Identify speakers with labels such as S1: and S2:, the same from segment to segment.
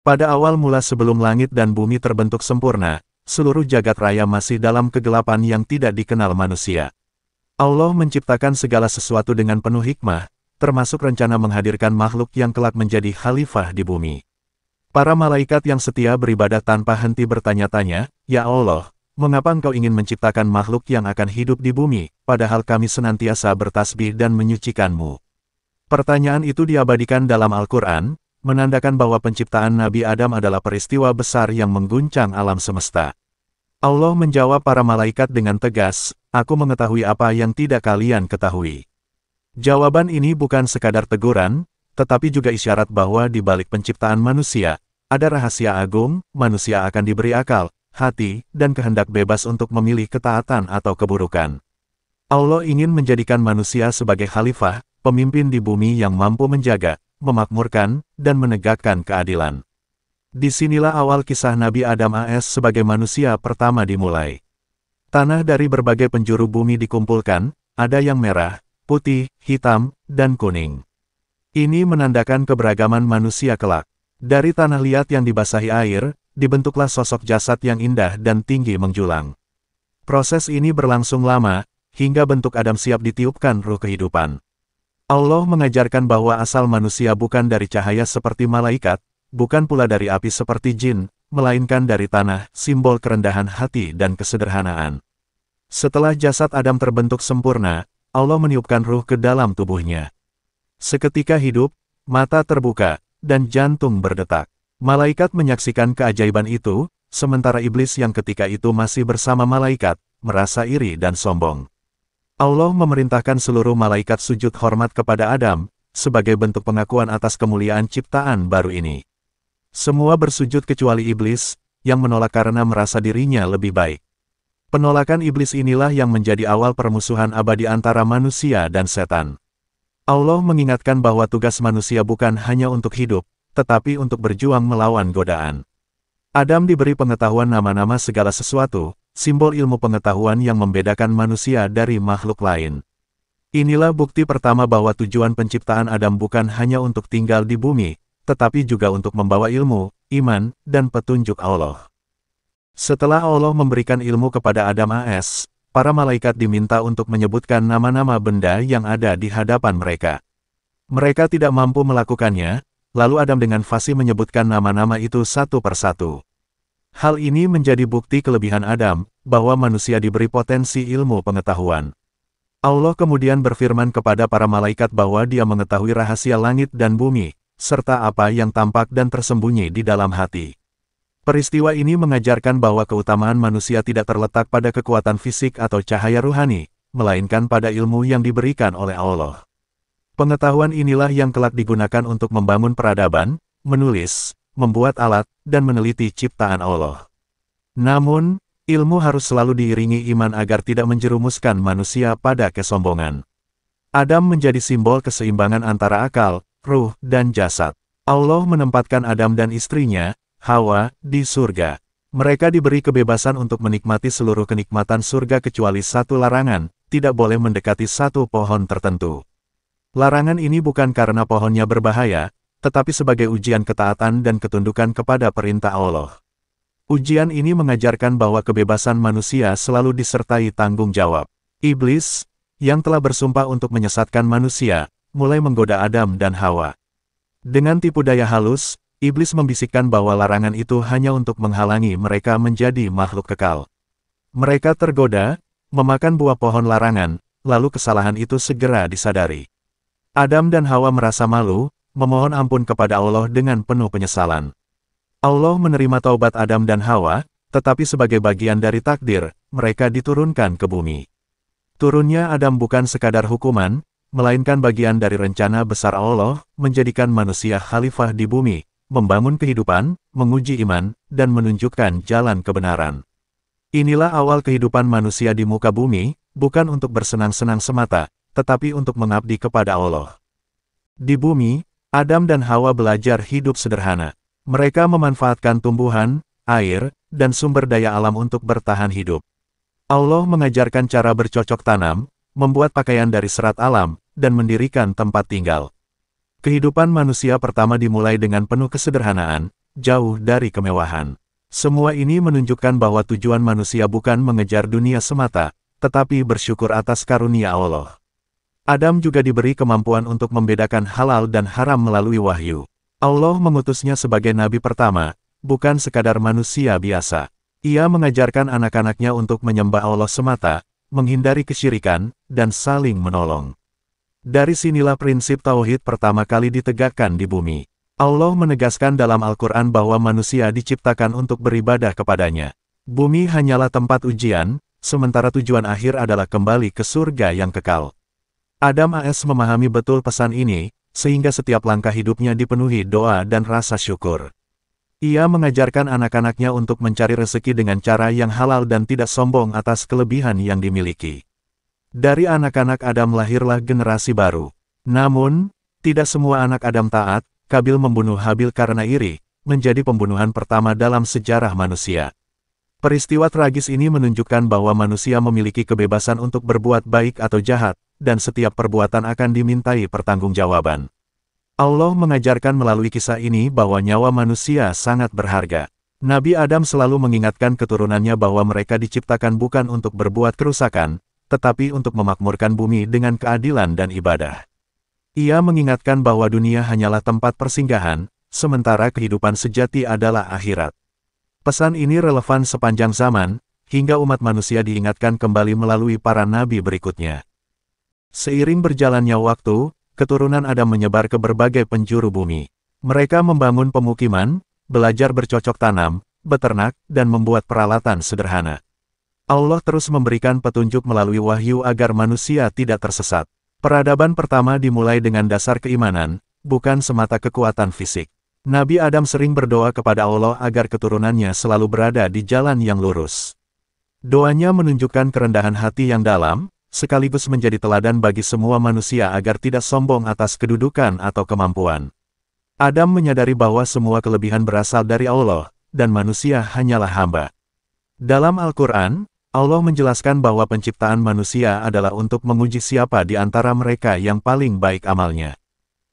S1: Pada awal mula sebelum langit dan bumi terbentuk sempurna, seluruh jagat raya masih dalam kegelapan yang tidak dikenal manusia. Allah menciptakan segala sesuatu dengan penuh hikmah, termasuk rencana menghadirkan makhluk yang kelak menjadi khalifah di bumi. Para malaikat yang setia beribadah tanpa henti bertanya-tanya, "Ya Allah, mengapa Engkau ingin menciptakan makhluk yang akan hidup di bumi, padahal kami senantiasa bertasbih dan menyucikan-Mu?" Pertanyaan itu diabadikan dalam Al-Quran, menandakan bahwa penciptaan Nabi Adam adalah peristiwa besar yang mengguncang alam semesta. Allah menjawab para malaikat dengan tegas, "Aku mengetahui apa yang tidak kalian ketahui." Jawaban ini bukan sekadar teguran, tetapi juga isyarat bahwa di balik penciptaan manusia, ada rahasia agung. Manusia akan diberi akal, hati, dan kehendak bebas untuk memilih ketaatan atau keburukan. Allah ingin menjadikan manusia sebagai khalifah, pemimpin di bumi yang mampu menjaga, memakmurkan, dan menegakkan keadilan. Disinilah awal kisah Nabi Adam AS sebagai manusia pertama dimulai. Tanah dari berbagai penjuru bumi dikumpulkan, ada yang merah, putih, hitam, dan kuning. Ini menandakan keberagaman manusia kelak. Dari tanah liat yang dibasahi air, dibentuklah sosok jasad yang indah dan tinggi menjulang. Proses ini berlangsung lama, hingga bentuk Adam siap ditiupkan ruh kehidupan. Allah mengajarkan bahwa asal manusia bukan dari cahaya seperti malaikat, bukan pula dari api seperti jin, melainkan dari tanah, simbol kerendahan hati dan kesederhanaan. Setelah jasad Adam terbentuk sempurna, Allah meniupkan ruh ke dalam tubuhnya. Seketika hidup, mata terbuka, dan jantung berdetak. Malaikat menyaksikan keajaiban itu, sementara iblis yang ketika itu masih bersama malaikat, merasa iri dan sombong. Allah memerintahkan seluruh malaikat sujud hormat kepada Adam, sebagai bentuk pengakuan atas kemuliaan ciptaan baru ini. Semua bersujud kecuali iblis, yang menolak karena merasa dirinya lebih baik. Penolakan iblis inilah yang menjadi awal permusuhan abadi antara manusia dan setan. Allah mengingatkan bahwa tugas manusia bukan hanya untuk hidup, tetapi untuk berjuang melawan godaan. Adam diberi pengetahuan nama-nama segala sesuatu, simbol ilmu pengetahuan yang membedakan manusia dari makhluk lain. Inilah bukti pertama bahwa tujuan penciptaan Adam bukan hanya untuk tinggal di bumi, tetapi juga untuk membawa ilmu, iman, dan petunjuk Allah. Setelah Allah memberikan ilmu kepada Adam AS, para malaikat diminta untuk menyebutkan nama-nama benda yang ada di hadapan mereka. Mereka tidak mampu melakukannya, lalu Adam dengan fasih menyebutkan nama-nama itu satu persatu. Hal ini menjadi bukti kelebihan Adam, bahwa manusia diberi potensi ilmu pengetahuan. Allah kemudian berfirman kepada para malaikat bahwa Dia mengetahui rahasia langit dan bumi, serta apa yang tampak dan tersembunyi di dalam hati. Peristiwa ini mengajarkan bahwa keutamaan manusia tidak terletak pada kekuatan fisik atau cahaya ruhani, melainkan pada ilmu yang diberikan oleh Allah. Pengetahuan inilah yang kelak digunakan untuk membangun peradaban, menulis, membuat alat, dan meneliti ciptaan Allah. Namun, ilmu harus selalu diiringi iman agar tidak menjerumuskan manusia pada kesombongan. Adam menjadi simbol keseimbangan antara akal, ruh, dan jasad. Allah menempatkan Adam dan istrinya, Hawa, di surga. Mereka diberi kebebasan untuk menikmati seluruh kenikmatan surga kecuali satu larangan, tidak boleh mendekati satu pohon tertentu. Larangan ini bukan karena pohonnya berbahaya, tetapi sebagai ujian ketaatan dan ketundukan kepada perintah Allah. Ujian ini mengajarkan bahwa kebebasan manusia selalu disertai tanggung jawab. Iblis, yang telah bersumpah untuk menyesatkan manusia, mulai menggoda Adam dan Hawa. Dengan tipu daya halus, iblis membisikkan bahwa larangan itu hanya untuk menghalangi mereka menjadi makhluk kekal. Mereka tergoda, memakan buah pohon larangan, lalu kesalahan itu segera disadari. Adam dan Hawa merasa malu, memohon ampun kepada Allah dengan penuh penyesalan. Allah menerima taubat Adam dan Hawa, tetapi sebagai bagian dari takdir, mereka diturunkan ke bumi. Turunnya Adam bukan sekadar hukuman, melainkan bagian dari rencana besar Allah, menjadikan manusia khalifah di bumi, membangun kehidupan, menguji iman, dan menunjukkan jalan kebenaran. Inilah awal kehidupan manusia di muka bumi, bukan untuk bersenang-senang semata, tetapi untuk mengabdi kepada Allah. Di bumi, Adam dan Hawa belajar hidup sederhana. Mereka memanfaatkan tumbuhan, air, dan sumber daya alam untuk bertahan hidup. Allah mengajarkan cara bercocok tanam, membuat pakaian dari serat alam, dan mendirikan tempat tinggal. Kehidupan manusia pertama dimulai dengan penuh kesederhanaan, jauh dari kemewahan. Semua ini menunjukkan bahwa tujuan manusia bukan mengejar dunia semata, tetapi bersyukur atas karunia Allah. Adam juga diberi kemampuan untuk membedakan halal dan haram melalui wahyu. Allah mengutusnya sebagai nabi pertama, bukan sekadar manusia biasa. Ia mengajarkan anak-anaknya untuk menyembah Allah semata, menghindari kesyirikan, dan saling menolong. Dari sinilah prinsip tauhid pertama kali ditegakkan di bumi. Allah menegaskan dalam Al-Quran bahwa manusia diciptakan untuk beribadah kepadanya. Bumi hanyalah tempat ujian, sementara tujuan akhir adalah kembali ke surga yang kekal. Adam AS memahami betul pesan ini, sehingga setiap langkah hidupnya dipenuhi doa dan rasa syukur. Ia mengajarkan anak-anaknya untuk mencari rezeki dengan cara yang halal dan tidak sombong atas kelebihan yang dimiliki. Dari anak-anak Adam lahirlah generasi baru. Namun, tidak semua anak Adam taat. Kabil membunuh Habil karena iri, menjadi pembunuhan pertama dalam sejarah manusia. Peristiwa tragis ini menunjukkan bahwa manusia memiliki kebebasan untuk berbuat baik atau jahat, dan setiap perbuatan akan dimintai pertanggungjawaban. Allah mengajarkan melalui kisah ini bahwa nyawa manusia sangat berharga. Nabi Adam selalu mengingatkan keturunannya bahwa mereka diciptakan bukan untuk berbuat kerusakan, tetapi untuk memakmurkan bumi dengan keadilan dan ibadah. Ia mengingatkan bahwa dunia hanyalah tempat persinggahan, sementara kehidupan sejati adalah akhirat. Pesan ini relevan sepanjang zaman, hingga umat manusia diingatkan kembali melalui para nabi berikutnya. Seiring berjalannya waktu, keturunan Adam menyebar ke berbagai penjuru bumi. Mereka membangun pemukiman, belajar bercocok tanam, beternak, dan membuat peralatan sederhana. Allah terus memberikan petunjuk melalui wahyu agar manusia tidak tersesat. Peradaban pertama dimulai dengan dasar keimanan, bukan semata kekuatan fisik. Nabi Adam sering berdoa kepada Allah agar keturunannya selalu berada di jalan yang lurus. Doanya menunjukkan kerendahan hati yang dalam, sekaligus menjadi teladan bagi semua manusia agar tidak sombong atas kedudukan atau kemampuan. Adam menyadari bahwa semua kelebihan berasal dari Allah, dan manusia hanyalah hamba. Dalam Al-Quran, Allah menjelaskan bahwa penciptaan manusia adalah untuk menguji siapa di antara mereka yang paling baik amalnya.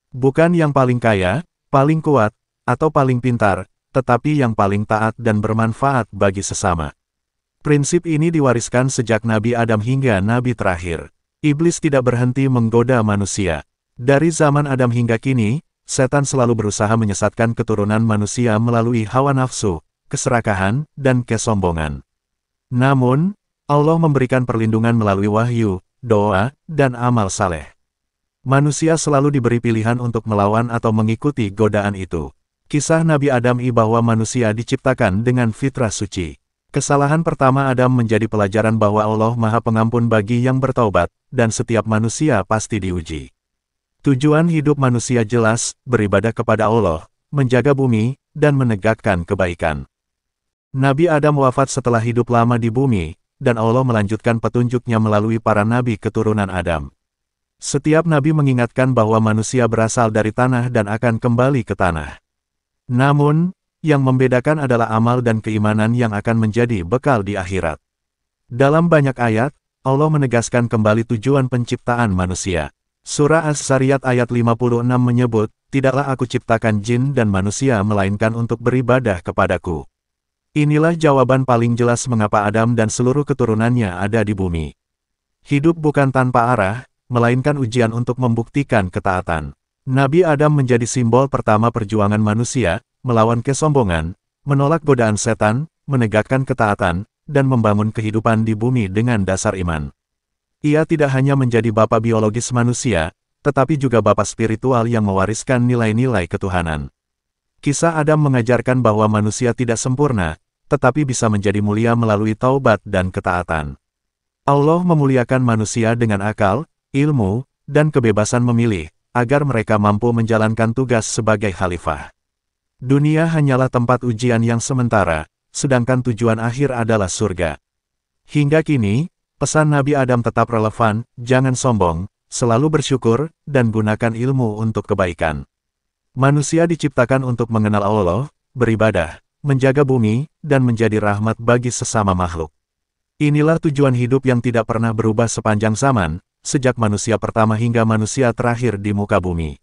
S1: Bukan yang paling kaya, paling kuat, atau paling pintar, tetapi yang paling taat dan bermanfaat bagi sesama. Prinsip ini diwariskan sejak Nabi Adam hingga Nabi terakhir. Iblis tidak berhenti menggoda manusia. Dari zaman Adam hingga kini, setan selalu berusaha menyesatkan keturunan manusia melalui hawa nafsu, keserakahan, dan kesombongan. Namun, Allah memberikan perlindungan melalui wahyu, doa, dan amal saleh. Manusia selalu diberi pilihan untuk melawan atau mengikuti godaan itu. Kisah Nabi Adam bahwa manusia diciptakan dengan fitrah suci. Kesalahan pertama Adam menjadi pelajaran bahwa Allah Maha Pengampun bagi yang bertaubat, dan setiap manusia pasti diuji. Tujuan hidup manusia jelas, beribadah kepada Allah, menjaga bumi, dan menegakkan kebaikan. Nabi Adam wafat setelah hidup lama di bumi, dan Allah melanjutkan petunjuknya melalui para nabi keturunan Adam. Setiap nabi mengingatkan bahwa manusia berasal dari tanah dan akan kembali ke tanah. Namun, yang membedakan adalah amal dan keimanan yang akan menjadi bekal di akhirat. Dalam banyak ayat, Allah menegaskan kembali tujuan penciptaan manusia. Surah As-Sariyat ayat 56 menyebut, "Tidaklah aku ciptakan jin dan manusia melainkan untuk beribadah kepadaku." Inilah jawaban paling jelas mengapa Adam dan seluruh keturunannya ada di bumi. Hidup bukan tanpa arah, melainkan ujian untuk membuktikan ketaatan. Nabi Adam menjadi simbol pertama perjuangan manusia, melawan kesombongan, menolak godaan setan, menegakkan ketaatan, dan membangun kehidupan di bumi dengan dasar iman. Ia tidak hanya menjadi bapa biologis manusia, tetapi juga bapa spiritual yang mewariskan nilai-nilai ketuhanan. Kisah Adam mengajarkan bahwa manusia tidak sempurna, tetapi bisa menjadi mulia melalui taubat dan ketaatan. Allah memuliakan manusia dengan akal, ilmu, dan kebebasan memilih, agar mereka mampu menjalankan tugas sebagai khalifah. Dunia hanyalah tempat ujian yang sementara, sedangkan tujuan akhir adalah surga. Hingga kini, pesan Nabi Adam tetap relevan, jangan sombong, selalu bersyukur, dan gunakan ilmu untuk kebaikan. Manusia diciptakan untuk mengenal Allah, beribadah, menjaga bumi, dan menjadi rahmat bagi sesama makhluk. Inilah tujuan hidup yang tidak pernah berubah sepanjang zaman, sejak manusia pertama hingga manusia terakhir di muka bumi.